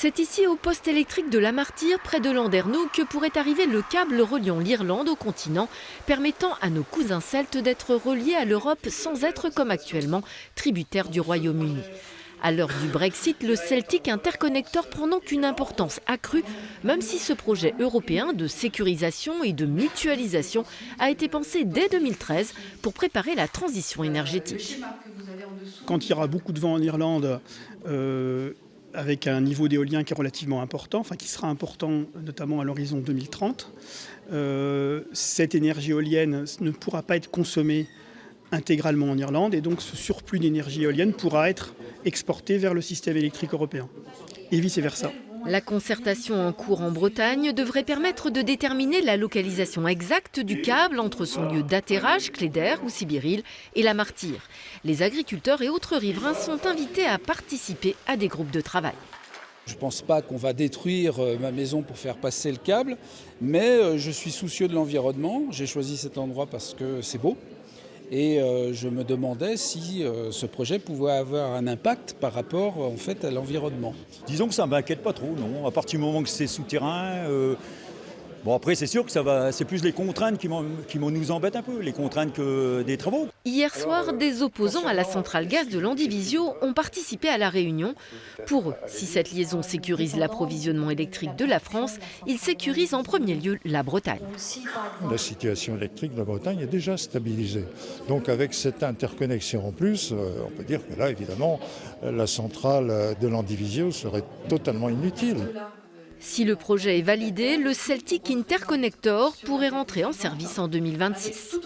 C'est ici au poste électrique de la Martyre, près de Landerneau, que pourrait arriver le câble reliant l'Irlande au continent, permettant à nos cousins celtes d'être reliés à l'Europe sans être, comme actuellement, tributaires du Royaume-Uni. À l'heure du Brexit, le Celtic Interconnector prend donc une importance accrue, même si ce projet européen de sécurisation et de mutualisation a été pensé dès 2013 pour préparer la transition énergétique. Quand il y aura beaucoup de vent en Irlande, avec un niveau d'éolien qui est relativement important, enfin qui sera important notamment à l'horizon 2030, cette énergie éolienne ne pourra pas être consommée intégralement en Irlande et donc ce surplus d'énergie éolienne pourra être exporté vers le système électrique européen et vice-versa. La concertation en cours en Bretagne devrait permettre de déterminer la localisation exacte du câble entre son lieu d'atterrage, Cléder ou Sibiril, et la Martyre. Les agriculteurs et autres riverains sont invités à participer à des groupes de travail. Je ne pense pas qu'on va détruire ma maison pour faire passer le câble, mais je suis soucieux de l'environnement. J'ai choisi cet endroit parce que c'est beau. Et je me demandais si ce projet pouvait avoir un impact par rapport en fait, à l'environnement. Disons que ça ne m'inquiète pas trop, non. À partir du moment que c'est souterrain, bon après c'est sûr que c'est plus les contraintes qui nous embêtent un peu, les contraintes que des travaux. Hier soir, des opposants à la centrale gaz de Landivisiau ont participé à la réunion. Pour eux, si cette liaison sécurise l'approvisionnement électrique de la France, il sécurise en premier lieu la Bretagne. La situation électrique de la Bretagne est déjà stabilisée. Donc avec cette interconnexion en plus, on peut dire que là, évidemment, la centrale de Landivisiau serait totalement inutile. Si le projet est validé, le Celtic Interconnector pourrait rentrer en service en 2026.